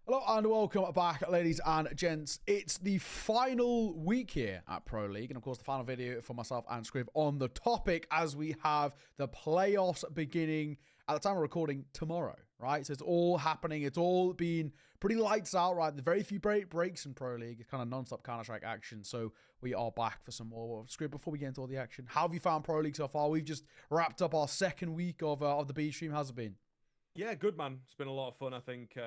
Hello and welcome back, ladies and gents. It's the final week here at Pro League, and of course the final video for myself and Scrib on the topic, as we have the playoffs beginning at the time of recording tomorrow, right? So it's all happening. It's all been pretty lights out, right? There's very few breaks in Pro League. It's kind of non-stop Counter-Strike action, so we are back for some more. Scrib, before we get into all the action, how have you found Pro League so far? We've just wrapped up our second week of the B stream. How's it been? Yeah, good, man. It's been a lot of fun. I think,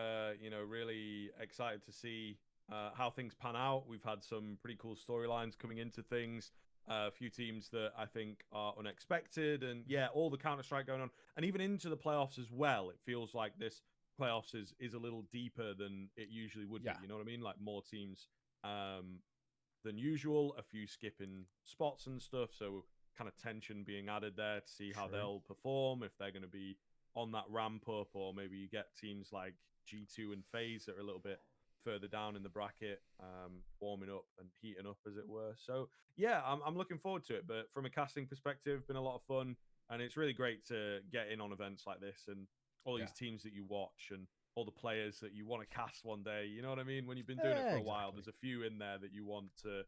really excited to see how things pan out. We've had some pretty cool storylines coming into things. A few teams that I think are unexpected. And yeah, all the Counter-Strike going on. And even into the playoffs as well. It feels like this playoffs is a little deeper than it usually would be. You know what I mean? Like more teams than usual. A few skipping spots and stuff. So kind of tension being added there to see how they'll perform, if they're going to be on that ramp up, or maybe you get teams like G2 and FaZe that are a little bit further down in the bracket, warming up and heating up, as it were. So yeah, I'm looking forward to it. But from a casting perspective, been a lot of fun, and it's really great to get in on events like this and all these teams that you watch and all the players that you want to cast one day. You know what I mean? When you've been doing it for a while, there's a few in there that you want to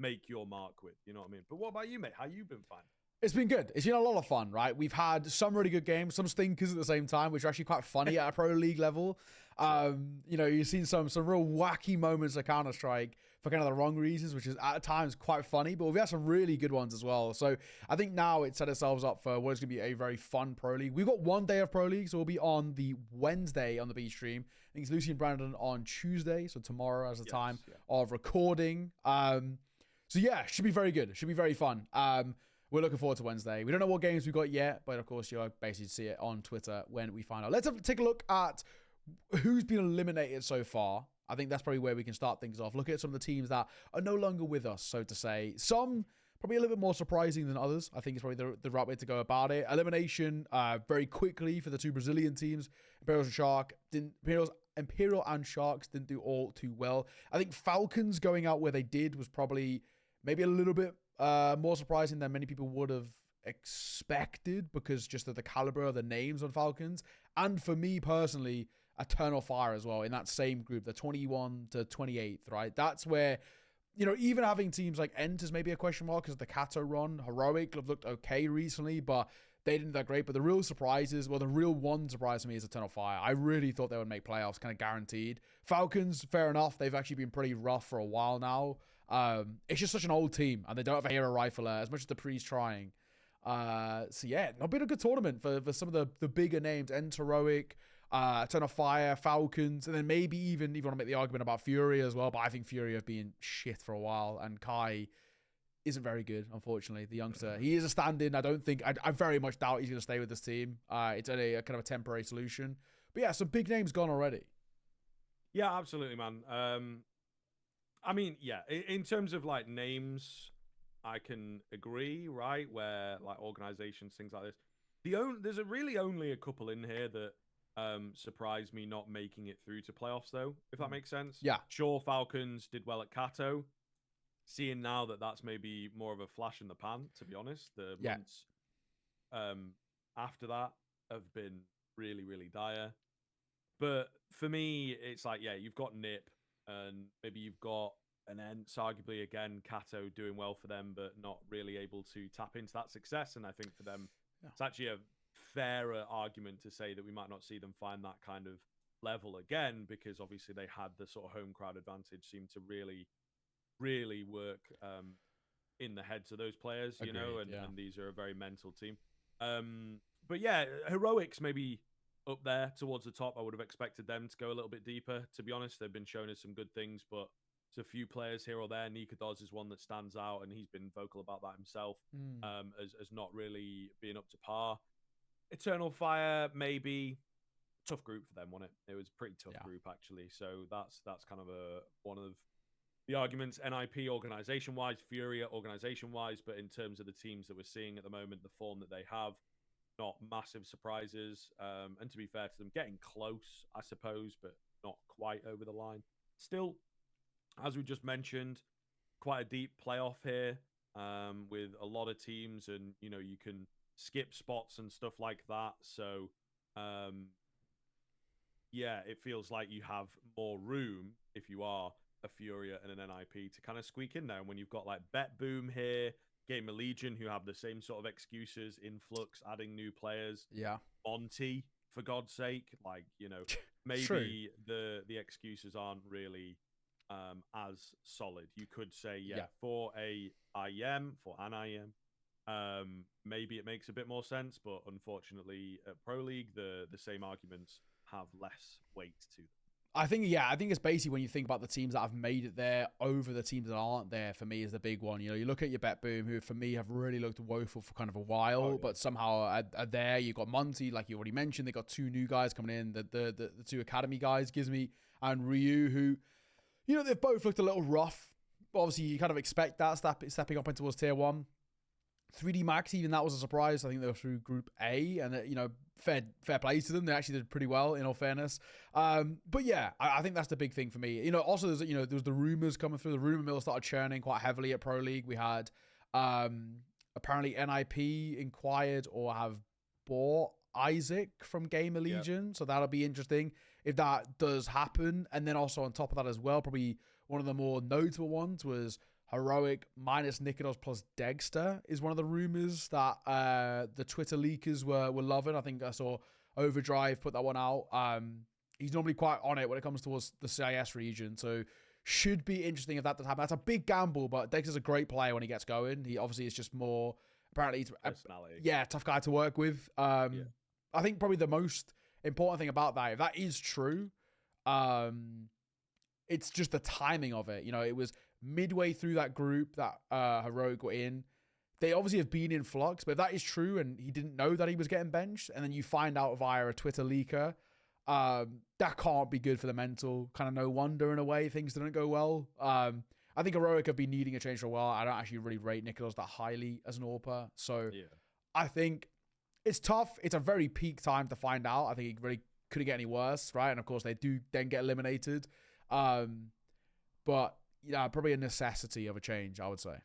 make your mark with. You know what I mean? But what about you, mate? How you been finding? It's been good. It's been a lot of fun, right? We've had some really good games, some stinkers at the same time, which are actually quite funny at a Pro League level. You've seen some real wacky moments of Counter-Strike for kind of the wrong reasons, which is at times quite funny, but we've had some really good ones as well. So I think now it's set ourselves up for what is going to be a very fun Pro League. We've got one day of Pro League, so we'll be on the Wednesday on the B stream. I think it's Lucy and Brandon on Tuesday, so tomorrow as the time of recording. So yeah, should be very good. It should be very fun. We're looking forward to Wednesday. We don't know what games we've got yet, but of course, you'll basically see it on Twitter when we find out. Let's take a look at who's been eliminated so far. I think that's probably where we can start things off. Look at some of the teams that are no longer with us, so to say. Some probably a little bit more surprising than others. I think it's probably the right way to go about it. Elimination very quickly for the two Brazilian teams. Imperial and Sharks didn't do all too well. I think Falcons going out where they did was probably maybe a little bit more surprising than many people would have expected, because just of the caliber of the names on Falcons. And for me personally, Eternal Fire as well in that same group, the 21 to 28th, right? That's where, even having teams like Enters maybe a question mark because the Kato run. Heroic have looked okay recently, but they didn't do that great. But the real surprises, the real one surprise to me is Eternal Fire. I really thought they would make playoffs, kind of guaranteed. Falcons, fair enough. They've actually been pretty rough for a while now. It's just such an old team, and they don't have a hero rifler as much as the Pre's trying. So yeah, not been a good tournament for some of the bigger names. Heroic, Eternal Fire, Falcons, and then maybe even want to make the argument about Fury as well. But I think Fury have been shit for a while, and Kai isn't very good, unfortunately. The youngster, he is a stand-in. I very much doubt he's going to stay with this team. It's only a kind of a temporary solution. But yeah, some big names gone already. Yeah, absolutely, man. In terms of like names, I can agree, right? Where like organizations, things like this. There's really only a couple in here that surprised me not making it through to playoffs, though, if that makes sense. Yeah. Sure, Falcons did well at Kato. Seeing now that that's maybe more of a flash in the pan, to be honest. The months after that have been really, really dire. But for me, it's like, yeah, you've got Nip, and maybe you've got an Ents, arguably, again, Kato doing well for them, but not really able to tap into that success. And I think for them, it's actually a fairer argument to say that we might not see them find that kind of level again, because obviously they had the sort of home crowd advantage seem to really work in the heads of those players, and these are a very mental team. But yeah, Heroics maybe up there towards the top. I would have expected them to go a little bit deeper, to be honest. They've been showing us some good things, but there's a few players here or there. Nikadoz is one that stands out, and he's been vocal about that himself, as not really being up to par. Eternal Fire, maybe. Tough group for them, wasn't it? It was a pretty tough group, actually. So that's kind of one of the arguments. NIP organization-wise, Furia organization-wise, but in terms of the teams that we're seeing at the moment, the form that they have, not massive surprises. And to be fair to them, getting close, I suppose, but not quite over the line. Still, as we just mentioned, quite a deep playoff here with a lot of teams, and you can skip spots and stuff like that. So yeah, it feels like you have more room if you are a Furia and an NIP to kind of squeak in there. And when you've got like Bet Boom here, Gamer Legion, who have the same sort of excuses, Influx, adding new players, Yeah. Monty, for God's sake, like, you know, True. maybe the excuses aren't really as solid. You could say, for an IEM, maybe it makes a bit more sense, but unfortunately at Pro League, the same arguments have less weight to them. I think it's basically when you think about the teams that have made it there over the teams that aren't there, for me is the big one. You know, you look at your Bet Boom, who for me have really looked woeful for kind of a while, but somehow are there. You've got Monty, like you already mentioned. They got 2 new guys coming in, the 2 academy guys, Gizmy and Ryu, who, you know, they've both looked a little rough. But obviously, you kind of expect that stepping up into towards tier 1. 3D Max, even that was a surprise. I think they were through Group A, and you know, fair play to them. They actually did pretty well, in all fairness. But yeah, I think that's the big thing for me. You know, also there's there was the rumors coming through. The rumor mill started churning quite heavily at Pro League. We had apparently NIP inquired or have bought Isaac from Gamer Legion, so that'll be interesting if that does happen. And then also on top of that as well, probably one of the more notable ones was Heroic minus Nikodos plus Dexter is one of the rumors that the Twitter leakers were loving. I think I saw Overdrive put that one out. He's normally quite on it when it comes towards the CIS region, so should be interesting if that does happen. That's a big gamble, but Dexter's a great player when he gets going. He obviously is just more, apparently he's tough guy to work with. I think probably the most important thing about that, if that is true, it's just the timing of it. You know, it was midway through that group that Heroic were in. They obviously have been in flux, but if that is true and he didn't know that he was getting benched, and then you find out via a Twitter leaker, that can't be good for the mental. Kind of no wonder in a way things didn't go well. I think Heroic have been needing a change for a while. I don't actually really rate Nikolas that highly as an AWPer. So I think it's tough. It's a very peak time to find out. I think it really couldn't get any worse, right? And of course they do then get eliminated. But yeah, probably a necessity of a change, I would say.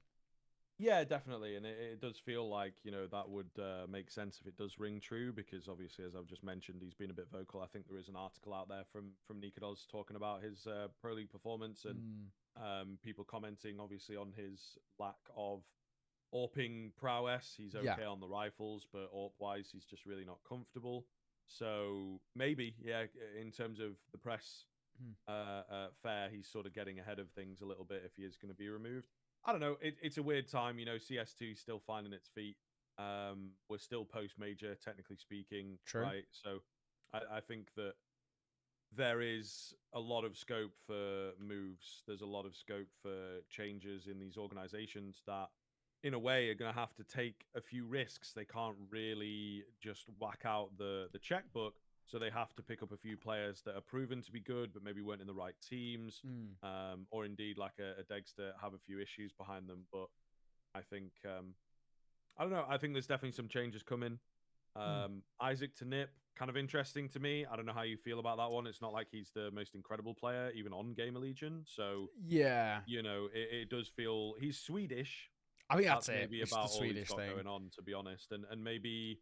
Yeah, definitely. And it does feel like, you know, that would make sense if it does ring true, because obviously, as I've just mentioned, he's been a bit vocal. I think there is an article out there from Nikodos talking about his Pro League performance and people commenting, obviously, on his lack of AWPing prowess. He's okay on the rifles, but AWP-wise, he's just really not comfortable. So maybe, in terms of the press fair, he's sort of getting ahead of things a little bit if he is going to be removed. I don't know. It's a weird time. You know, CS2 is still finding its feet. We're still post-major, technically speaking. True. Right? So I think that there is a lot of scope for moves. There's a lot of scope for changes in these organizations that, in a way, are going to have to take a few risks. They can't really just whack out the checkbook. So they have to pick up a few players that are proven to be good, but maybe weren't in the right teams, or indeed, like a Dexter, have a few issues behind them. But I think, I don't know. I think there's definitely some changes coming. Isaac to Nip, kind of interesting to me. I don't know how you feel about that one. It's not like he's the most incredible player, even on Gamer Legion. So yeah, you know, it does feel he's Swedish. I think that's it. Maybe it's about the Swedish all he's got going on, to be honest, and maybe.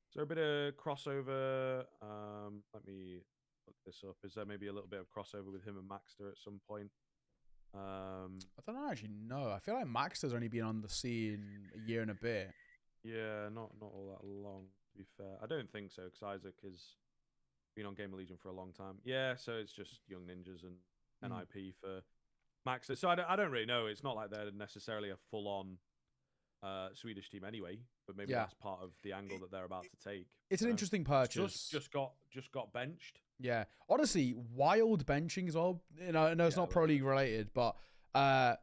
Is there a bit of crossover? Let me look this up. Is there maybe a little bit of crossover with him and Maxter at some point? I don't know, actually. No, I feel like Maxter's only been on the scene a year and a bit. Yeah, not all that long, to be fair. I don't think so, because Isaac has been on Gamer Legion for a long time. Yeah, so it's just Young Ninjas and NIP for Maxter. So I don't really know. It's not like they're necessarily a full-on Swedish team anyway, but maybe that's part of the angle that they're about to take. It's an interesting purchase. Just got benched. Yeah, honestly, wild benching as well. You know, I know it's not Pro League related, but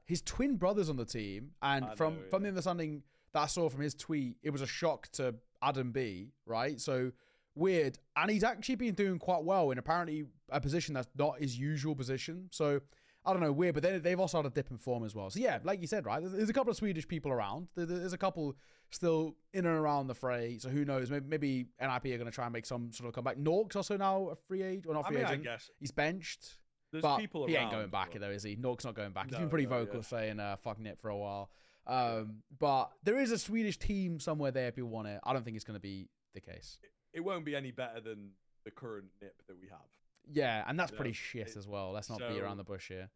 his twin brother's on the team, and from the understanding that I saw from his tweet, it was a shock to Adam B. Right, so weird, and he's actually been doing quite well in apparently a position that's not his usual position. So. I don't know, weird, but they've also had a dip in form as well. So yeah, like you said, right, there's a couple of Swedish people around. There's a couple still in and around the fray. So who knows? Maybe NIP are going to try and make some sort of comeback. Nork's also now a free agent, or not free agent. I guess he's benched. There's but people he around, ain't going back though, is he? Nork's not going back. He's been pretty vocal saying fuck Nip for a while. But there is a Swedish team somewhere there if you want it. I don't think it's going to be the case. It won't be any better than the current Nip that we have. Yeah, and that's pretty shit as well. Let's not be around the bush here.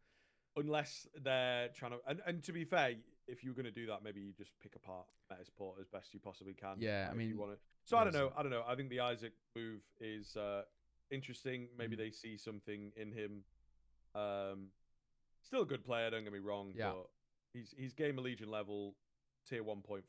Unless they're trying to, and to be fair, if you're going to do that, maybe you just pick apart Metasport as best you possibly can. Yeah, I mean, you want to. So I don't know. I think the Isaac move is interesting. Maybe they see something in him. Still a good player, don't get me wrong, but he's Gamer Legion level, tier 1.5,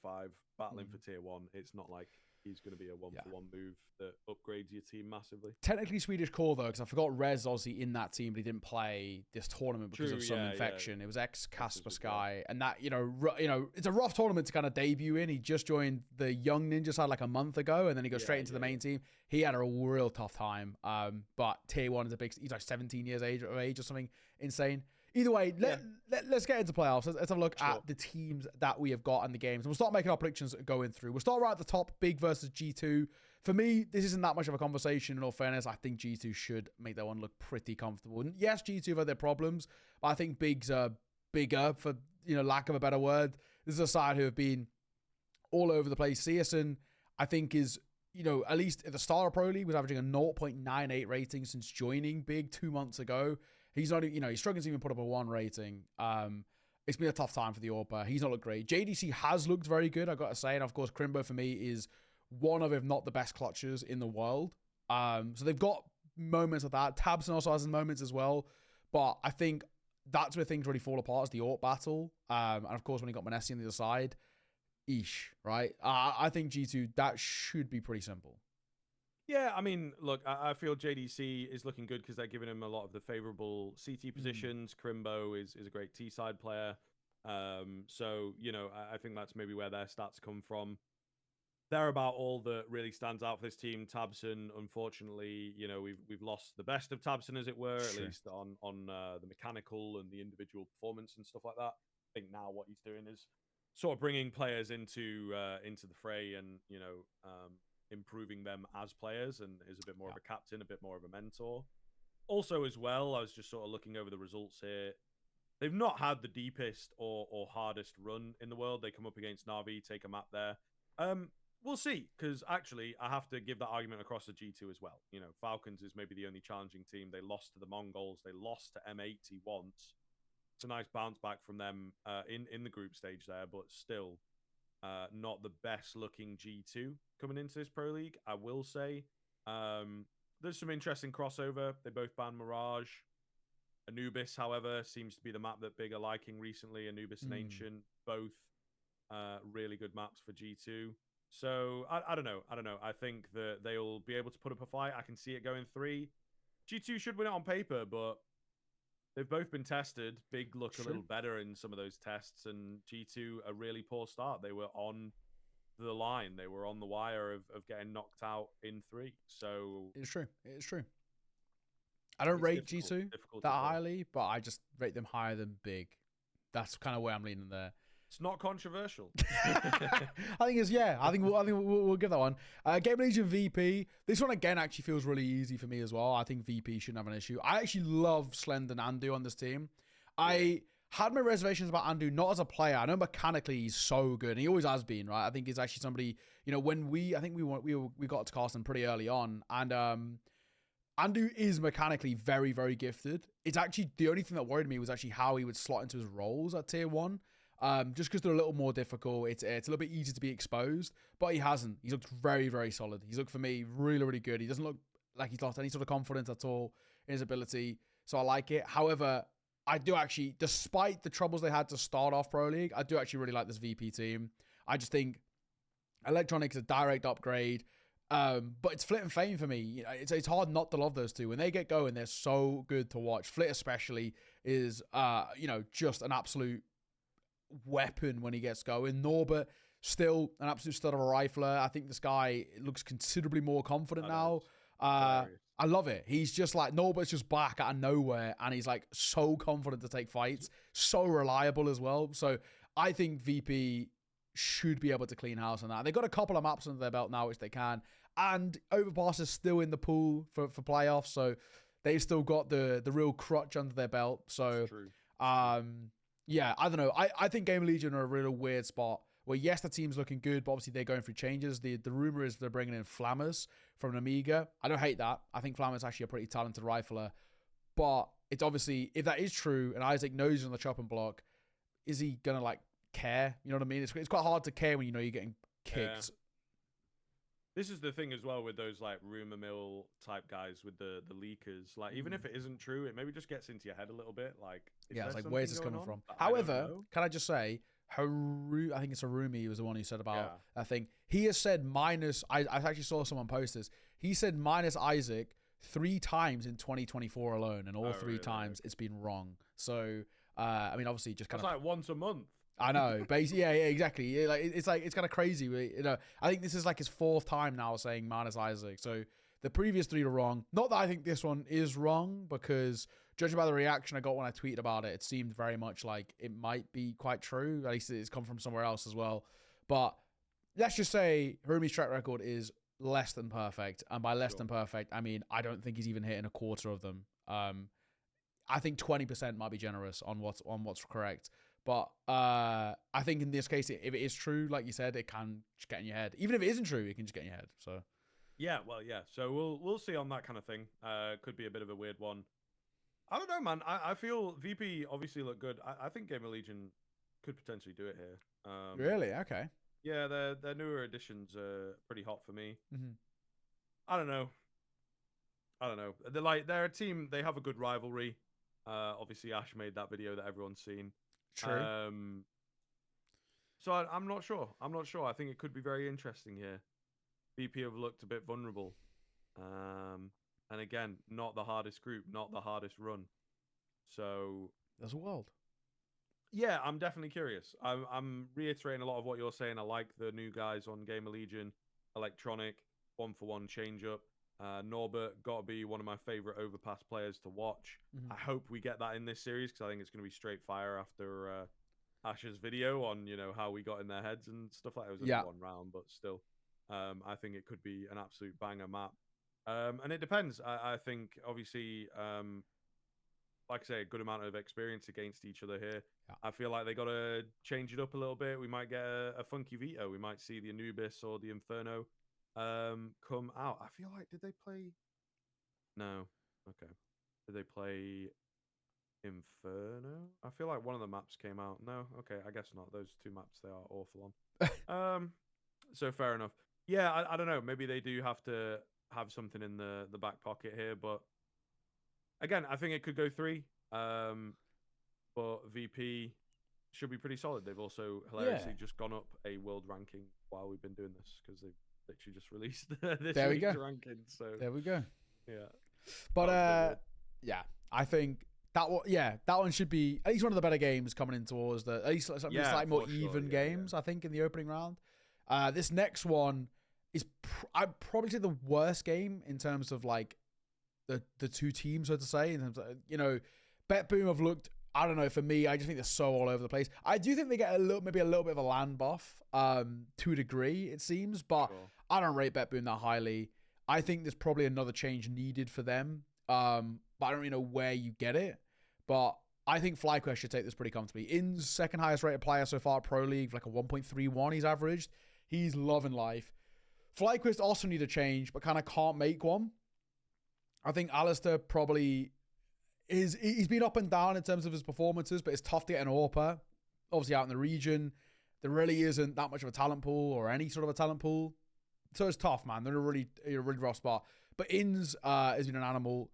battling for tier 1. It's not like he's going to be a one-for-one move that upgrades your team massively. Technically Swedish core, though, because I forgot Rez obviously in that team, but he didn't play this tournament because of some infection. It was ex-Casper Sky. And that, it's a rough tournament to kind of debut in. He just joined the Young Ninja side like a month ago, and then he goes straight into the main team. He had a real tough time. But tier 1 is a big... He's like 17 years of age or something insane. Either way, let's get into playoffs. Let's have a look at the teams that we have got and the games. And we'll start making our predictions going through. We'll start right at the top, Big versus G2. For me, this isn't that much of a conversation. In all fairness, I think G2 should make that one look pretty comfortable. And yes, G2 have had their problems, but I think Bigs are bigger, for lack of a better word. This is a side who have been all over the place. Searson, I think, is... at least at the start of Pro League, was averaging a 0.98 rating since joining Big 2 months ago. He's not, he's struggling to even put up a 1 rating. It's been a tough time for the AWPer. He's not looked great. JDC has looked very good, I've got to say. And of course, Crimbo for me is one of, if not the best clutchers in the world. So they've got moments of that. Tabson also has moments as well. But I think that's where things really fall apart, is the AWP battle. And of course, when he got Manesi on the other side, right? I think G2, that should be pretty simple. Yeah, I mean, look, I feel JDC is looking good because they're giving him a lot of the favorable CT positions. Crimbo is a great T-side player. So, I think that's maybe where their stats come from. They're about all that really stands out for this team. Tabson, unfortunately, we've lost the best of Tabson, as it were, at least on the mechanical and the individual performance and stuff like that. I think now what he's doing is sort of bringing players into the fray and, improving them as players, and is a bit more of a captain, a bit more of a mentor. Also, as well, I was just sort of looking over the results here. They've not had the deepest or hardest run in the world. They come up against Na'Vi, take a map there. We'll see, because actually, I have to give that argument across the G2 as well. Falcons is maybe the only challenging team. They lost to the Mongols. They lost to M80 once. It's a nice bounce back from them in the group stage there, but still... not the best looking G2 coming into this Pro League, I will say. There's some interesting crossover. They both banned Mirage. Anubis, however, seems to be the map that Big are liking recently. Anubis and Ancient, both really good maps for G2. So, I don't know. I think that they'll be able to put up a fight. I can see it going 3. G2 should win it on paper, but they've both been tested. Big look a little better in some of those tests, and G2 a really poor start. They were on the line. They were on the wire of getting knocked out in 3. So it's true. It's true. I don't rate G2 that highly, but I just rate them higher than Big. That's kind of where I'm leaning there. It's not controversial. I think it's, I think we'll give that one. Game Legion VP. This one again actually feels really easy for me as well. I think VP shouldn't have an issue. I actually love Slend and Andu on this team. I had my reservations about Andu, not as a player. I know mechanically he's so good, and he always has been, right? I think he's actually somebody, when we got to cast him pretty early on, and Andu is mechanically very, very gifted. It's actually, the only thing that worried me was actually how he would slot into his roles at tier 1. Just because they're a little more difficult. It's a little bit easier to be exposed, but he hasn't. He's looked very, very solid. He's looked, for me, really, really good. He doesn't look like he's lost any sort of confidence at all in his ability, so I like it. However, I do actually, despite the troubles they had to start off Pro League, I do actually really like this VP team. I just think Electronic is a direct upgrade, but it's Flit and Fame for me. It's hard not to love those two. When they get going, they're so good to watch. Flit especially is, just an absolute weapon when he gets going. Norbert, still an absolute stud of a rifler. I think this guy looks considerably more confident now. I love it. He's just like, Norbert's just back out of nowhere, and he's like so confident to take fights, so reliable as well. So I think VP should be able to clean house on that. They've got a couple of maps under their belt now, which they can, and Overpass is still in the pool for playoffs, so they've still got the real crutch under their belt. So yeah, I don't know. I think Game Legion are a real weird spot where, yes, the team's looking good, but obviously they're going through changes. The rumor is they're bringing in Flammers, from an Amiga. I don't hate that. I think Flammer's actually a pretty talented rifler. But it's obviously, if that is true, and Isaac knows he's on the chopping block, is he going to, like, care? You know what I mean? It's quite hard to care when you know you're getting kicked. Yeah. This is the thing as well with those, like, rumor mill type guys with the leakers. Like, even if it isn't true, it maybe just gets into your head a little bit. Like, yeah, it's like, where's this coming from? However, can I just say, I think it's Harumi was the one who said about that thing. He has said minus, I actually saw someone post this. He said minus Isaac 3 times in 2024 alone, and all 3 times it's been wrong. So, I mean, obviously, just kind of like once a month. I know, basically, yeah, exactly. Yeah, it's kind of crazy. You know, I think this is like his 4th time now saying minus Isaac. So the previous 3 are wrong. Not that I think this one is wrong, because judging by the reaction I got when I tweeted about it, it seemed very much like it might be quite true. At least it's come from somewhere else as well. But let's just say Harumi's track record is less than perfect, and by less than perfect, I mean I don't think he's even hitting a quarter of them. I think 20% might be generous on what's correct. But I think in this case, if it is true, like you said, it can just get in your head. Even if it isn't true, it can just get in your head. So yeah, well, yeah. So we'll see on that kind of thing. Could be a bit of a weird one. I don't know, man. I feel VP obviously look good. I think Gamer Legion could potentially do it here. Really? Okay. Yeah, their newer additions are pretty hot for me. Mm-hmm. I don't know. They're a team. They have a good rivalry. Obviously, Ash made that video that everyone's seen. True. So I'm not sure. I think it could be very interesting here. VP have looked a bit vulnerable. And again, not the hardest group, not the hardest run. So there's a world. Yeah, I'm definitely curious. I'm reiterating a lot of what you're saying. I like the new guys on Gamer Legion, Electronic, 1-for-1 change up. Norbert got to be one of my favorite overpass players to watch. Mm-hmm. I hope we get that in this series, because I think it's going to be straight fire after Ash's video on, you know, how we got in their heads and stuff like that. It was only 1 round, but still, I think it could be an absolute banger map. And it depends. I think obviously, like I say, a good amount of experience against each other here. Yeah. I feel like they got to change it up a little bit. We might get a funky veto. We might see the Anubis or the Inferno come out. I feel like, did they play? No. Okay. Did they play Inferno? I feel like one of the maps came out. No. Okay. I guess not. Those 2 maps, they are awful on. So fair enough. Yeah. I don't know. Maybe they do have to have something in the back pocket here, but again, I think it could go 3. But VP should be pretty solid. They've also hilariously just gone up a world ranking while we've been doing this, because they've literally just released this week's ranking. So there we go. Yeah. But yeah, I think that one should be at least one of the better games coming in towards the at least slightly more even games. I think in the opening round. This next one is I'd probably say the worst game in terms of like the 2 teams, so to say. In terms of, you know, Bet Boom have looked, I don't know, for me, I just think they're so all over the place. I do think they get maybe a little bit of a land buff, to a degree, it seems, but I don't rate Bet Boom that highly. I think there's probably another change needed for them, but I don't really know where you get it. But I think FlyQuest should take this pretty comfortably. In's second highest rated player so far at Pro League, like a 1.31 he's averaged. He's loving life. FlyQuest also need a change, but kind of can't make one. I think Alistair probably he's been up and down in terms of his performances, but it's tough to get an AWPer. Obviously out in the region, there really isn't that much of a talent pool or any sort of a talent pool. So it's tough, man. They're in a really rough spot. But Inns has been an animal.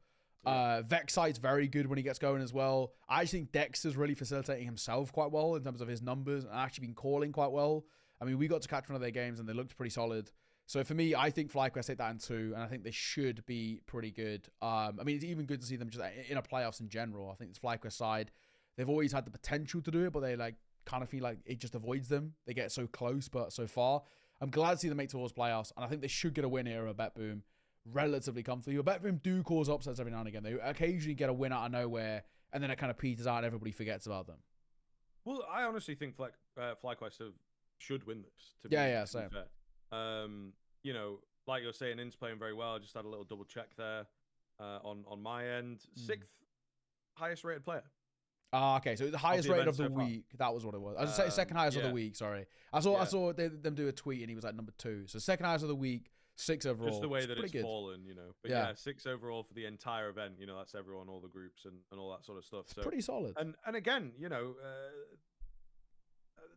Vexite's very good when he gets going as well. I actually think Dexter's really facilitating himself quite well in terms of his numbers and actually been calling quite well. I mean, we got to catch one of their games and they looked pretty solid. So for me, I think FlyQuest take that in 2, and I think they should be pretty good. I mean, it's even good to see them just in a playoffs in general. I think it's FlyQuest side. They've always had the potential to do it, but they like kind of feel like it just avoids them. They get so close, but so far. I'm glad to see them make towards playoffs, and I think they should get a win here at Bet Boom relatively comfortably. But Bet Boom do cause upsets every now and again. They occasionally get a win out of nowhere, and then it kind of peters out and everybody forgets about them. Well, I honestly think FlyQuest should win this. To same. Fair. You know, like you're saying, In's playing very well. I just had a little double check there on my end. 6th highest rated player. Okay, so the highest rated of the week. That was what it was. I was say second highest of the week. Sorry, I saw them do a tweet and he was like number 2. So second highest of the week, 6 overall. Just the way that it's good. fallen, But yeah, 6 overall for the entire event. That's everyone, all the groups, and all that sort of stuff. It's pretty solid. And again,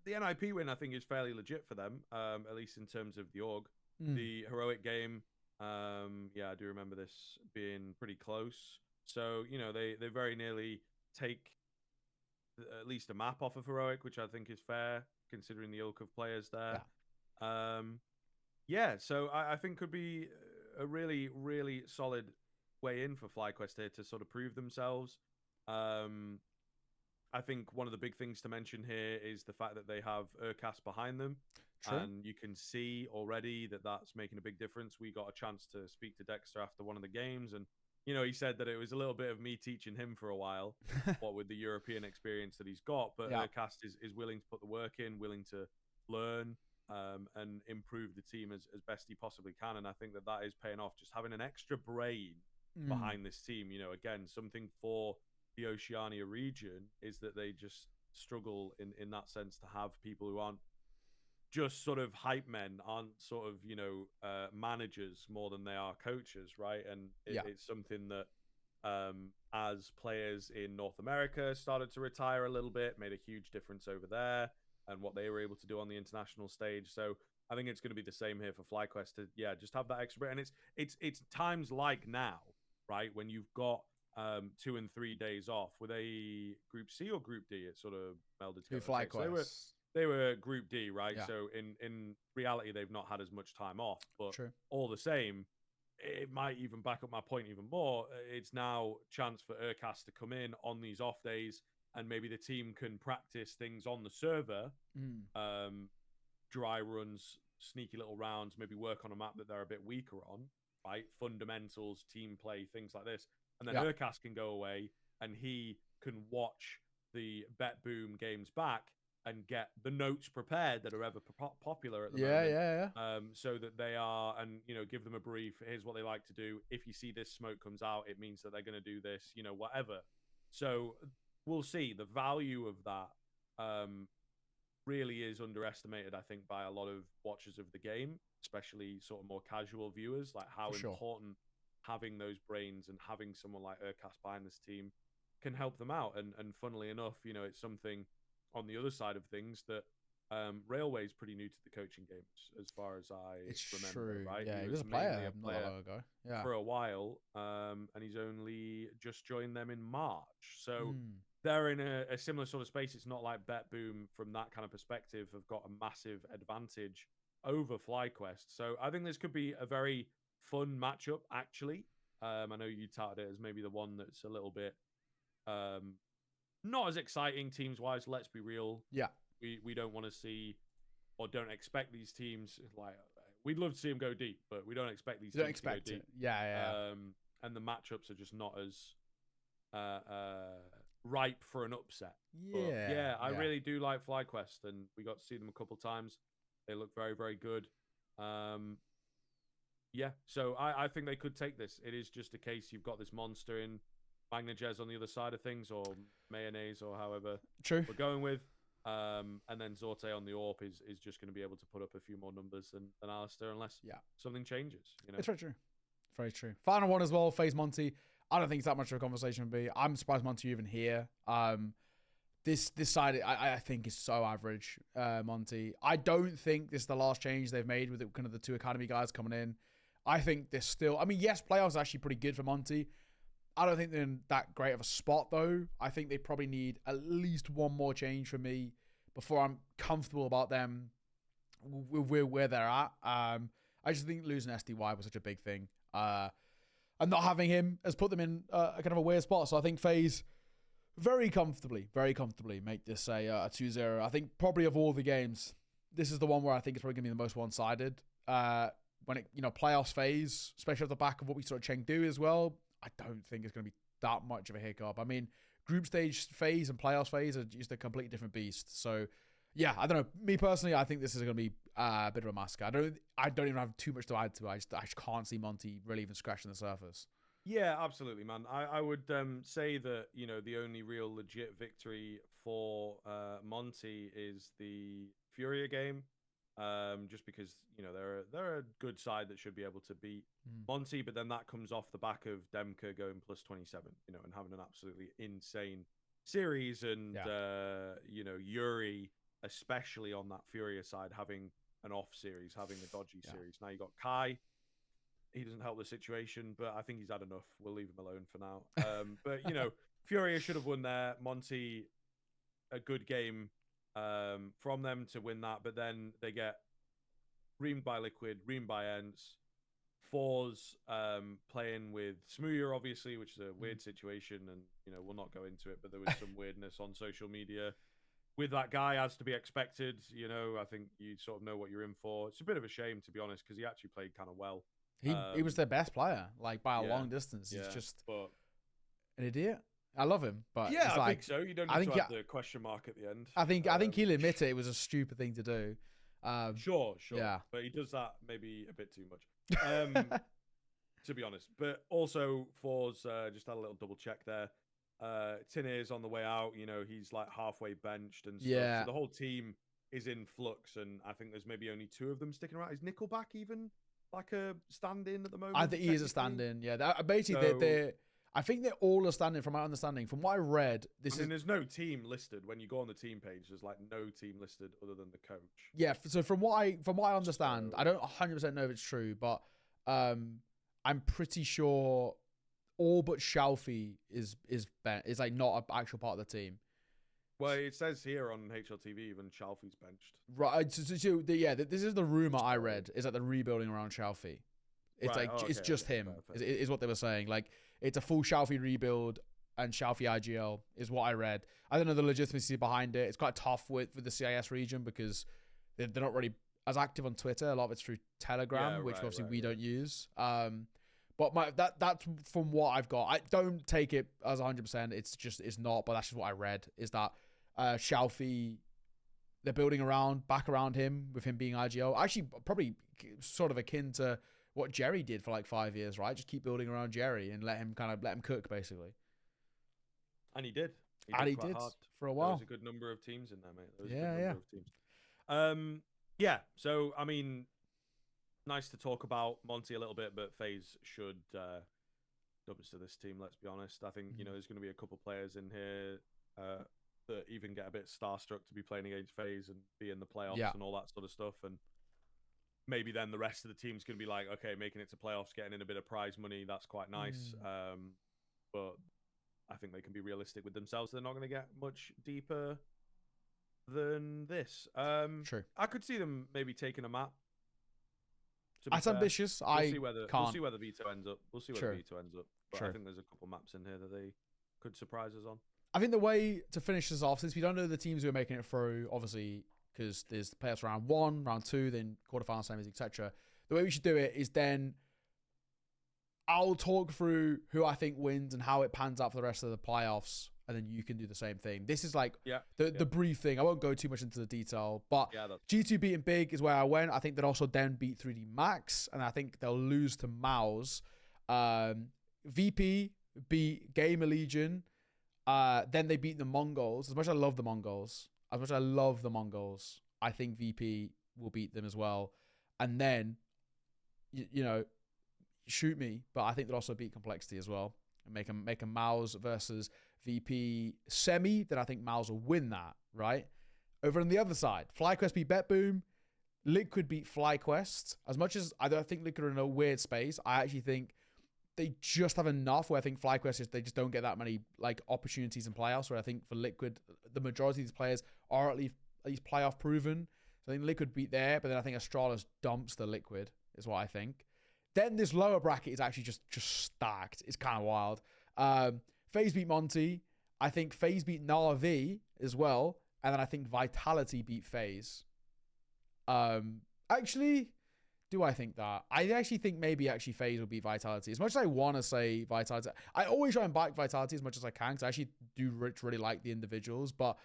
the NIP win, I think, is fairly legit for them, at least in terms of the org. The heroic game, I do remember this being pretty close. So, they very nearly take at least a map off of heroic, which I think is fair considering the ilk of players there. So I think could be a really, really solid way in for FlyQuest here to sort of prove themselves. I think one of the big things to mention here is the fact that they have Urcast behind them. True. And you can see already that that's making a big difference. We got a chance to speak to Dexter after one of the games, and he said that it was a little bit of me teaching him for a while, what with the European experience that he's got. But Urcast is willing to put the work in, willing to learn, and improve the team as best he possibly can. And I think that is paying off. Just having an extra brain behind this team. Again, something for the Oceania region is that they just struggle in that sense to have people who aren't just sort of hype men, aren't sort of managers more than they are coaches, right? And it's something that as players in North America started to retire a little bit, made a huge difference over there and what they were able to do on the international stage. So I think it's going to be the same here for FlyQuest to just have that extra bit. And it's times like now, right, when you've got 2 and 3 days off. Were they Group C or Group D? It sort of melded together. FlyQuest. So they were Group D, right? Yeah. So in reality, they've not had as much time off. But all the same, it might even back up my point even more. It's now chance for Urcast to come in on these off days, and maybe the team can practice things on the server, dry runs, sneaky little rounds, maybe work on a map that they're a bit weaker on, right? Fundamentals, team play, things like this. And then Urcast can go away and he can watch the Bet Boom games back and get the notes prepared that are ever popular at the moment. So that they are, and, give them a brief. Here's what they like to do. If you see this smoke comes out, it means that they're going to do this, whatever. So we'll see. The value of that really is underestimated, I think, by a lot of watchers of the game, especially sort of more casual viewers, like how important having those brains and having someone like Urcast behind this team can help them out. And funnily enough, it's something on the other side of things that Railway is pretty new to the coaching games, as far as I remember. True. Right? Yeah, he was a player not long ago. Yeah, for a while, and he's only just joined them in March. So they're in a similar sort of space. It's not like Bet Boom from that kind of perspective have got a massive advantage over FlyQuest. So I think this could be a very fun matchup, actually. I know you touted it as maybe the one that's a little bit not as exciting teams-wise. Let's be real. Yeah. We don't want to see or don't expect these teams, like, we'd love to see them go deep, but we don't expect these teams to go deep. Yeah. And the matchups are just not as ripe for an upset. I really do like FlyQuest, and we got to see them a couple times. They look very, very good. So I think they could take this. It is just a case you've got this monster in Magnajez on the other side of things, or Mayonnaise, or however we're going with. And then Zorte on the AWP is just going to be able to put up a few more numbers than Alistair, unless something changes. It's very true. Very true. Final one as well, FaZe Monty. I don't think it's that much of a conversation to be. I'm surprised Monty even here. This side, I think, is so average, Monty. I don't think this is the last change they've made with kind of the 2 academy guys coming in. I think they're still... I mean, yes, playoffs are actually pretty good for Monty. I don't think they're in that great of a spot, though. I think they probably need at least one more change from me before I'm comfortable about them where they're at. I just think losing SDY was such a big thing. And not having him has put them in a kind of a weird spot. So I think FaZe very comfortably make this a 2-0. I think probably of all the games, this is the one where I think it's probably going to be the most one-sided. When it, playoffs FaZe, especially off the back of what we saw Chengdu as well, I don't think it's going to be that much of a hiccup. I mean, group stage FaZe and playoffs FaZe are just a completely different beast. So, yeah, I don't know. Me personally, I think this is going to be a bit of a massacre. I don't even have too much to add to it. I just can't see Monty really even scratching the surface. Yeah, absolutely, man. I would say that, the only real legit victory for Monty is the Furia game. just because they're a good side that should be able to beat Monty, but then that comes off the back of Demka going plus 27, and having an absolutely insane series, and Yuri, especially on that Furia side, having an off series, having a dodgy series. Now you got Kai. He doesn't help the situation, but I think he's had enough. We'll leave him alone for now. But Furia should have won there. Monty, a good game from them to win that, but then they get reamed by Liquid, reamed by Ents. Fours playing with Smooyer, obviously, which is a weird situation, and we'll not go into it, but there was some weirdness on social media with that guy, as to be expected. I think you sort of know what you're in for. It's a bit of a shame, to be honest, because he actually played kind of well. He was their best player, like by a long distance. He's just an idiot. I love him, but I think so. You don't need to have the question mark at the end. I think he'll admit it was a stupid thing to do. Sure. Yeah. But he does that maybe a bit too much, to be honest. But also, Fours just had a little double check there. Tinner's on the way out. He's like halfway benched and stuff. Yeah. So the whole team is in flux, and I think there's maybe only 2 of them sticking around. Is Nickelback even like a stand-in at the moment? I think he is a stand-in. Yeah. Basically, I think they're all a stand-in from my understanding. From what I read, there's no team listed. When you go on the team page, there's like no team listed other than the coach. Yeah, so from what I understand, I don't 100% know if it's true, but I'm pretty sure all but Shalfie is like not an actual part of the team. Well, it says here on HLTV even Shalfie's benched. Right. So this is the rumor I read, is that they're rebuilding around Shalfie. It's it's just him, is what they were saying. Like, it's a full Shalfie rebuild and Shalfie IGL is what I read. I don't know the legitimacy behind it. It's quite tough with the CIS region because they're not really as active on Twitter. A lot of it's through Telegram, which obviously we don't use. But that's from what I've got. I don't take it as 100%. It's not, but that's just what I read, is that Shalfie, they're building back around him, with him being IGL. Actually, probably sort of akin to what Jerry did for like 5 years, right? Just keep building around Jerry and let him cook, basically. And he did. He did hard for a while. There was a good number of teams in there, mate. There was a good number of teams. So, I mean, nice to talk about Monty a little bit, but FaZe should dub us to this team, let's be honest. I think, there's going to be a couple players in here that even get a bit starstruck to be playing against FaZe and be in the playoffs and all that sort of stuff. And maybe then the rest of the team's going to be like, okay, making it to playoffs, getting in a bit of prize money, that's quite nice. But I think they can be realistic with themselves. They're not going to get much deeper than this. True. I could see them maybe taking a map. That's ambitious. We'll see where the veto ends up. But I think there's a couple maps in here that they could surprise us on. I think the way to finish this off, since we don't know the teams who are making it through, obviously, because there's the playoffs round 1, round 2, then quarterfinals, semis, etc. The way we should do it is then I'll talk through who I think wins and how it pans out for the rest of the playoffs, and then you can do the same thing. This is like the brief thing. I won't go too much into the detail, but G2 beating Big is where I went. I think they'd also then beat 3D Max, and I think they'll lose to Mouse. VP beat Gamer Legion. Then they beat the Mongols. As much as I love the Mongols, I think VP will beat them as well. And then, shoot me, but I think they'll also beat Complexity as well and make a Mouse versus VP semi. Then I think Mouse will win that, right? Over on the other side, FlyQuest beat BetBoom. Liquid beat FlyQuest. As much as I don't think Liquid are in a weird space, I actually think they just have enough where I think FlyQuest they just don't get that many like opportunities in playoffs. Where I think for Liquid, the majority of these players are at least playoff proven. So I think Liquid beat there, but then I think Astralis dumps the Liquid is what I think. Then this lower bracket is actually just stacked. It's kind of wild. FaZe beat Monty. I think FaZe beat Na'Vi as well, and then I think Vitality beat FaZe. Actually, do I think that? I actually think maybe FaZe will beat Vitality. As much as I want to say Vitality, I always try and back Vitality as much as I can because I actually do really like the individuals. But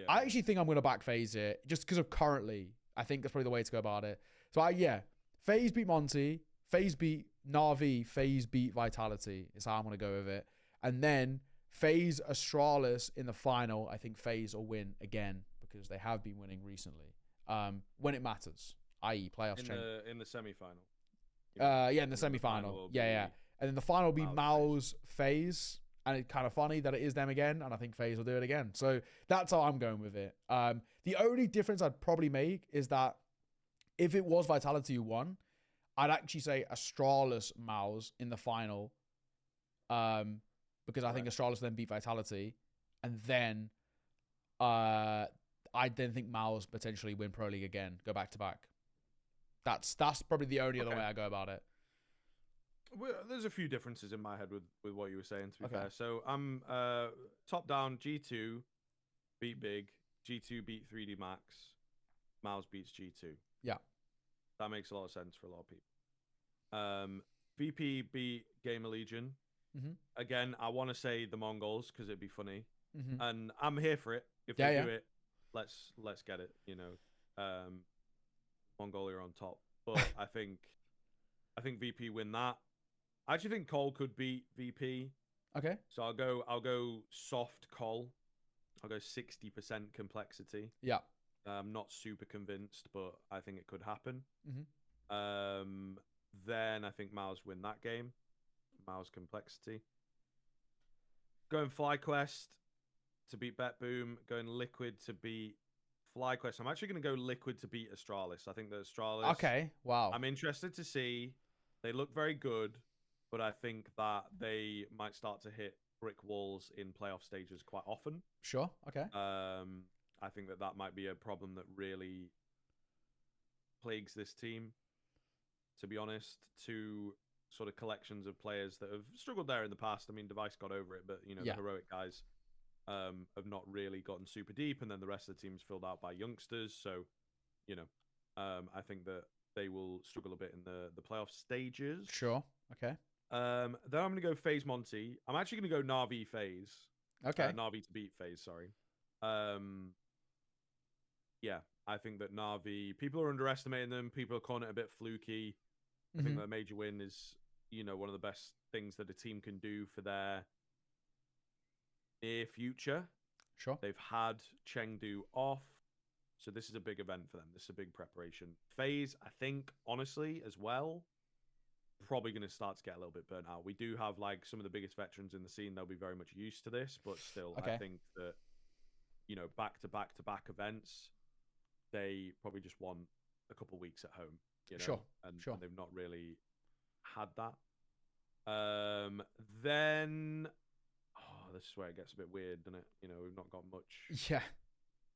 I actually think I'm going to back FaZe here just because of currently. I think that's probably the way to go about it. So FaZe beat Monty, FaZe beat Na'Vi, FaZe beat Vitality is how I'm going to go with it. And then FaZe Astralis in the final. I think FaZe will win again because they have been winning recently. when it matters, i.e. playoffs. In the semi-final. In the semi-final. Yeah. And then the final will be Mao's FaZe. And it's kind of funny that it is them again, and I think FaZe will do it again. So that's how I'm going with it. The only difference I'd probably make is that if it was Vitality who won, I'd actually say Astralis Mao's in the final, because I think Astralis then beat Vitality, and then I then think Mao's potentially win Pro League again, go back to back. That's probably the only other way I go about it. Well, there's a few differences in my head with what you were saying, to be fair. So I'm top down. G2 beat Big. G2 beat 3D Max. Miles beats G2. Yeah. That makes a lot of sense for a lot of people. VP beat Gamer Legion. Again, I want to say the Mongols because it'd be funny. And I'm here for it. If they do it, let's get it, you know. Mongolia on top. But I think VP win that. I actually think Cole could beat VP. Okay. So I'll go soft Cole. I'll go 60% complexity. Yeah. I'm not super convinced, but I think it could happen. Then I think Miles win that game. Miles complexity. Going FlyQuest to beat BetBoom. Going Liquid to beat FlyQuest. I'm actually going to go Liquid to beat Astralis. I think that Astralis... Okay, wow. I'm interested to see. They look very good, but I think that they might start to hit brick walls in playoff stages quite often. Sure, okay. I think that might be a problem that really plagues this team, to be honest. Two sort of collections of players that have struggled there in the past. I mean, Device got over it, but, you know, the heroic guys have not really gotten super deep, and then the rest of the team's filled out by youngsters. So, you know, I think that they will struggle a bit in the playoff stages. Sure, okay. Then I'm going to go FaZe Monty. I'm actually going to go Na'Vi FaZe. Okay. Na'Vi to beat FaZe, sorry. Yeah, I think that Na'Vi, people are underestimating them. People are calling it a bit fluky. I think that a major win is, you know, one of the best things that a team can do for their near future. Sure. They've had Chengdu off, so this is a big event for them. This is a big preparation. FaZe, I think, honestly, as well, probably going to start to get a little bit burnt out. We do have, like, some of the biggest veterans in the scene. They'll be very much used to this, but still, I think that, you know, back-to-back events, they probably just want a couple weeks at home, you know? And they've not really had that. Then, this is where it gets a bit weird, doesn't it? You know, we've not got much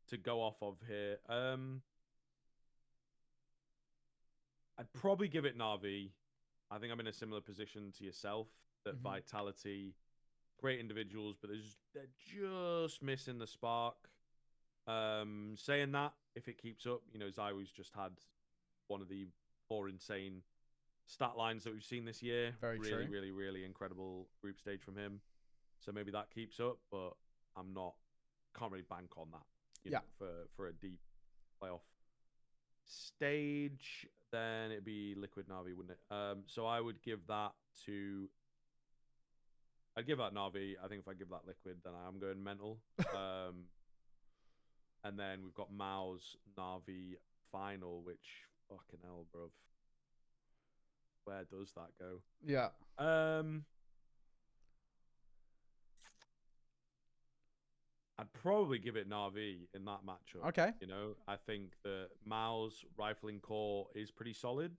to go off of here. I'd probably give it Na'Vi. I think I'm in a similar position to yourself, that Vitality, great individuals, but they're just missing the spark. Saying that, if it keeps up, you know, Zywu's just had one of the more insane stat lines that we've seen this year. Very true. Really incredible group stage from him. So maybe that keeps up, but can't really bank on that, you know, for a deep playoff stage. Then it'd be Liquid Na'Vi, wouldn't it? So I would give that to... I'd give that Na'Vi. I think if I give that Liquid, then I am going mental. And then we've got Mao's Na'Vi final, which, fucking hell, bruv. Where does that go? Yeah. I'd probably give it Na'Vi in that matchup. Okay. You know, I think that Mao's rifling core is pretty solid.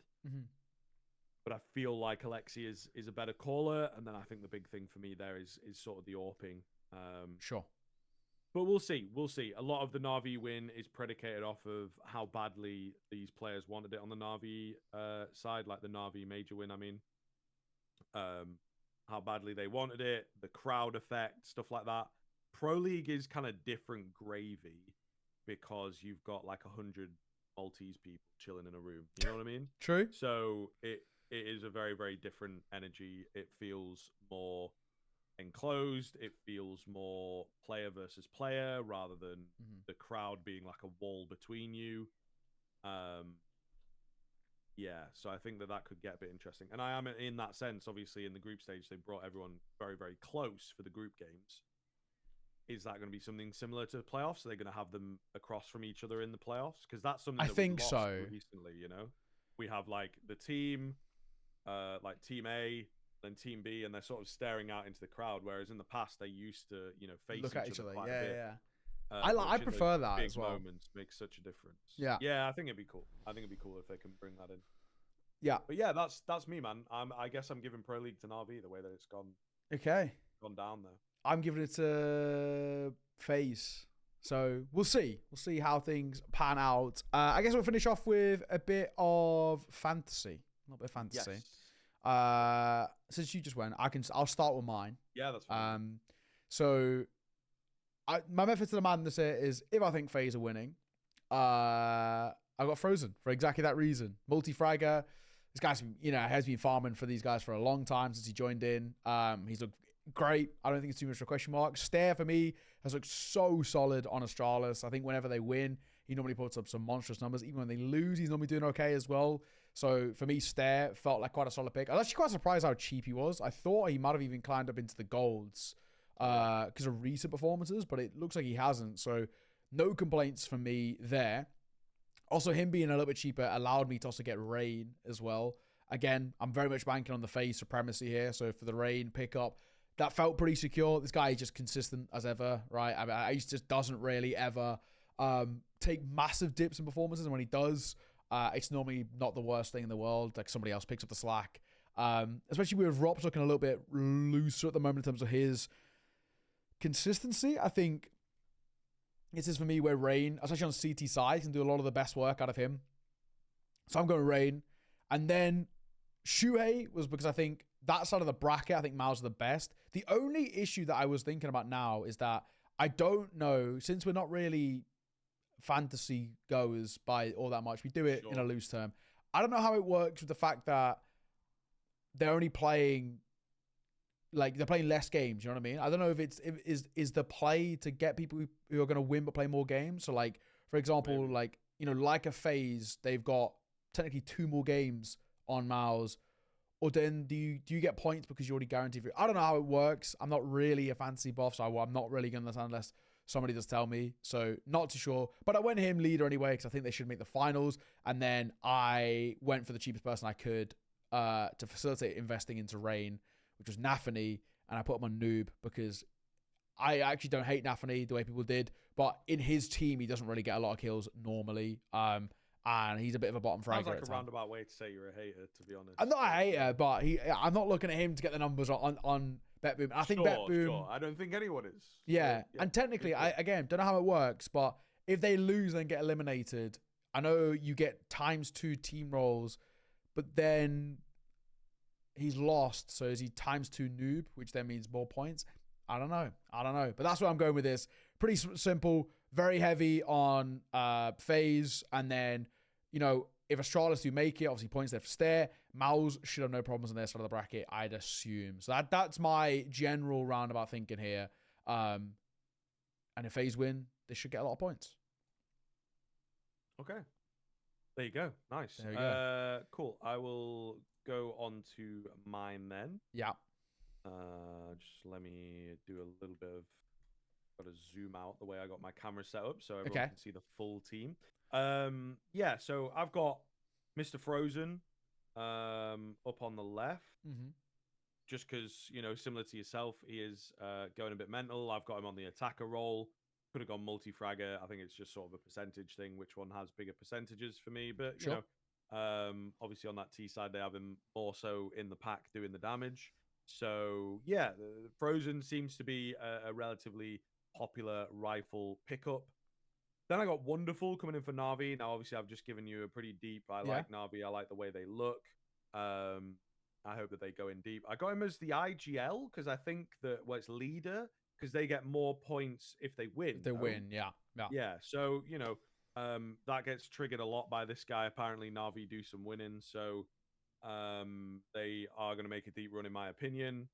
But I feel like Alexi is a better caller. And then I think the big thing for me there is sort of the AWPing. Sure. But we'll see. We'll see. A lot of the Na'Vi win is predicated off of how badly these players wanted it on the Na'Vi side, like the Na'Vi major win, I mean. How badly they wanted it, the crowd effect, stuff like that. Pro League is kind of different gravy because you've got like 100 Maltese people chilling in a room. You know what I mean? True. So it is a very, very different energy. It feels more enclosed. It feels more player versus player rather than the crowd being like a wall between you. Yeah, so I think that could get a bit interesting. And I am in that sense, obviously, in the group stage, they brought everyone very, very close for the group games. is that going to be something similar to the playoffs? Are they going to have them across from each other in the playoffs? Because that's something I that think we lost so. recently. We have like the team, like Team A, then Team B, and they're sort of staring out into the crowd. Whereas in the past, they used to, face Look at each other. quite a bit. I prefer that big as well. Moments makes such a difference. Yeah. Yeah, I think it'd be cool. I think it'd be cool if they can bring that in. Yeah. But yeah, that's me, man. I guess I'm giving Pro League to Na'Vi the way that it's gone. Okay. Gone down there. I'm giving it a FaZe. So we'll see. We'll see how things pan out. I guess we'll finish off with a bit of fantasy. A little bit of fantasy. Yes. Since you just went, I'll start with mine. Yeah, that's fine. So my method to the madness here is if I think FaZe are winning, I got Frozen for exactly that reason. Multi-fragger. This guy's, has been farming for these guys for a long time since he joined in. He's looked great. I don't think it's too much of a question mark. Stare for me has looked so solid on Astralis. I think whenever they win, he normally puts up some monstrous numbers. Even when they lose, he's normally doing okay as well. So for me, Stare felt like quite a solid pick. I was actually quite surprised how cheap he was. I thought he might have even climbed up into the golds because of recent performances, but it looks like he hasn't. So no complaints from me there. Also, him being a little bit cheaper allowed me to also get Rain as well. Again, I'm very much banking on the FaZe supremacy here. So for the Rain pickup, that felt pretty secure. This guy is just consistent as ever, right? I mean, he just doesn't really ever take massive dips in performances. And when he does, it's normally not the worst thing in the world. Like somebody else picks up the slack. Especially with Rops looking a little bit looser at the moment in terms of his consistency. I think this is for me where Rain, especially on CT side, can do a lot of the best work out of him. So I'm going Rain. And then Shuhei was because I think that side of the bracket, I think Miles are the best. The only issue that I was thinking about now is that I don't know, since we're not really fantasy goers by all that much, we do it in a loose term. I don't know how it works with the fact that they're only playing, like they're playing less games, you know what I mean? I don't know if is the play to get people who are going to win but play more games. So like, for example, like a FaZe, they've got technically 2 more games on Miles. Or then do you get points because you're already guaranteed? I don't know how it works. I'm not really a fantasy buff, so I'm not really going to understand unless somebody does tell me. So not too sure. But I went him leader anyway because I think they should make the finals. And then I went for the cheapest person I could to facilitate investing into Rain, which was Nafany. And I put him on Noob because I actually don't hate Nafany the way people did. But in his team, he doesn't really get a lot of kills normally. And he's a bit of a bottom fragger. Sounds like a roundabout way to say you're a hater, to be honest. I'm not a hater, but I'm not looking at him to get the numbers on BetBoom. I think BetBoom. Sure. I don't think anyone is. Yeah, and technically, I again don't know how it works, but if they lose and get eliminated, I know you get ×2 team rolls, but then he's lost. So is he ×2 noob, which then means more points? I don't know. But that's where I'm going with this. Pretty simple, very heavy on FaZe, and then if Astralis do make it, obviously points there for Stare. Mouse should have no problems on their side of the bracket, I'd assume. So that's my general roundabout thinking here. And if FaZe win, they should get a lot of points. Okay. There you go. Nice. There you go. Cool. I will go on to mine then. Yeah. Just let me do a little bit of... Got to zoom out the way I got my camera set up so everyone can see the full team. Yeah, so I've got Mr. Frozen up on the left. Mm-hmm. Just because, similar to yourself, he is going a bit mental. I've got him on the attacker role. Could have gone multi-fragger. I think it's just sort of a percentage thing, which one has bigger percentages for me. But, sure. Obviously on that T side, they have him also in the pack doing the damage. So, yeah, Frozen seems to be a relatively popular rifle pickup. Then I got Wonderful coming in for Na'Vi. Now, obviously, I've just given you a pretty deep. I like Na'Vi. I like the way they look. I hope that they go in deep. I got him as the IGL because I think that it's leader because they get more points if they win. If they win, yeah. Yeah. So, that gets triggered a lot by this guy. Apparently, Na'Vi do some winning. So, they are going to make a deep run, in my opinion.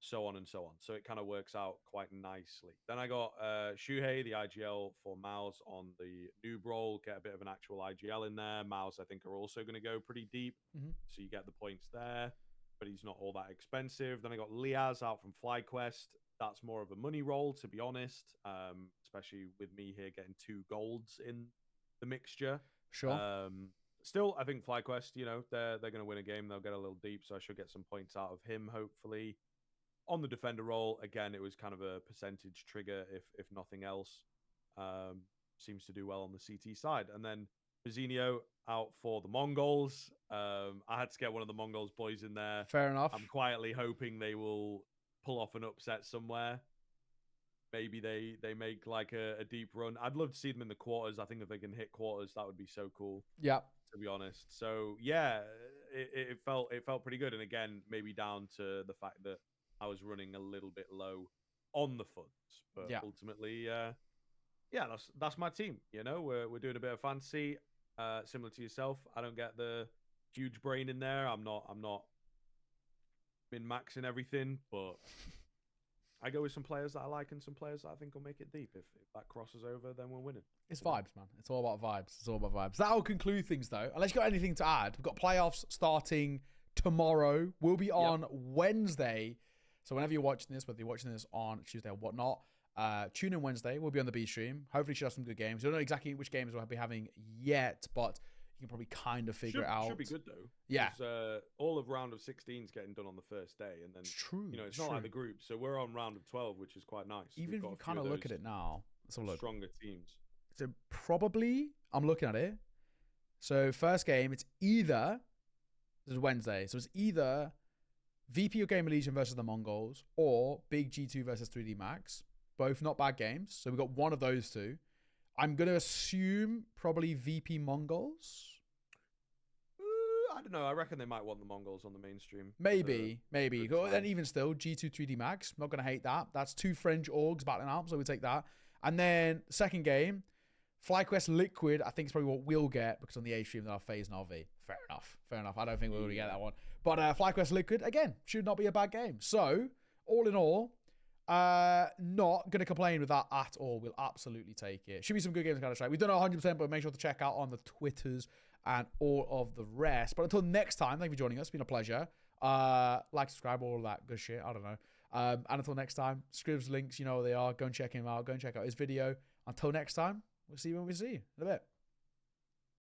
So on and so on. So it kind of works out quite nicely. Then I got Shuhei, the IGL for Mouse on the noob role. Get a bit of an actual IGL in there. Mouse, I think, are also going to go pretty deep. Mm-hmm. So you get the points there. But he's not all that expensive. Then I got Liaz out from FlyQuest. that's more of a money roll, to be honest. Especially with me here getting 2 golds in the mixture. Sure. Still, I think FlyQuest, they're going to win a game. They'll get a little deep, so I should get some points out of him, hopefully. On the defender role, again, it was kind of a percentage trigger, if nothing else. Seems to do well on the CT side. And then Bazinho out for the Mongols. I had to get one of the Mongols boys in there. Fair enough. I'm quietly hoping they will pull off an upset somewhere. Maybe they make like a deep run. I'd love to see them in the quarters. I think if they can hit quarters, that would be so cool. Yeah. To be honest. So yeah, it felt pretty good. And again, maybe down to the fact that I was running a little bit low on the funds. But ultimately, that's my team. We're doing a bit of fantasy, similar to yourself. I don't get the huge brain in there. I'm not been maxing everything, but I go with some players that I like and some players that I think will make it deep. If that crosses over, then we're winning. It's vibes, man. It's all about vibes. That'll conclude things, though. Unless you've got anything to add. We've got playoffs starting tomorrow. We'll be on Wednesday. So whenever you're watching this, whether you're watching this on Tuesday or whatnot, tune in Wednesday. We'll be on the B stream. Hopefully, should have some good games. We don't know exactly which games we'll be having yet, but you can probably kind of figure it out. Should be good, though. Yeah. All of round of 16 is getting done on the first day. And then, it's true. It's not like the group. So we're on round of 12, which is quite nice. Even if you kind of look at it now, let's have a look. Stronger teams. So probably, I'm looking at it. So first game, it's either, this is Wednesday, so it's either VP or Gamer Legion versus the Mongols or Big G2 versus 3D Max. Both not bad games. So we've got one of those two. I'm going to assume probably VP Mongols. I don't know. I reckon they might want the Mongols on the mainstream. Maybe. And even still, G2 3D Max. Not going to hate that. That's 2 French orgs battling out, so we take that. And then second game, FlyQuest Liquid, I think is probably what we'll get because on the A stream, they'll FaZe and RV. Fair enough. I don't think we're going to get that one. But FlyQuest Liquid, again, should not be a bad game. So, all in all, not going to complain with that at all. We'll absolutely take it. Should be some good games in Counter-Strike. We don't know 100%, but make sure to check out on the Twitters and all of the rest. But until next time, thank you for joining us. It's been a pleasure. Like, subscribe, all of that good shit. I don't know. And until next time, Scribs links, you know where they are. Go and check him out. Go and check out his video. Until next time, we'll see you when we see you in a bit.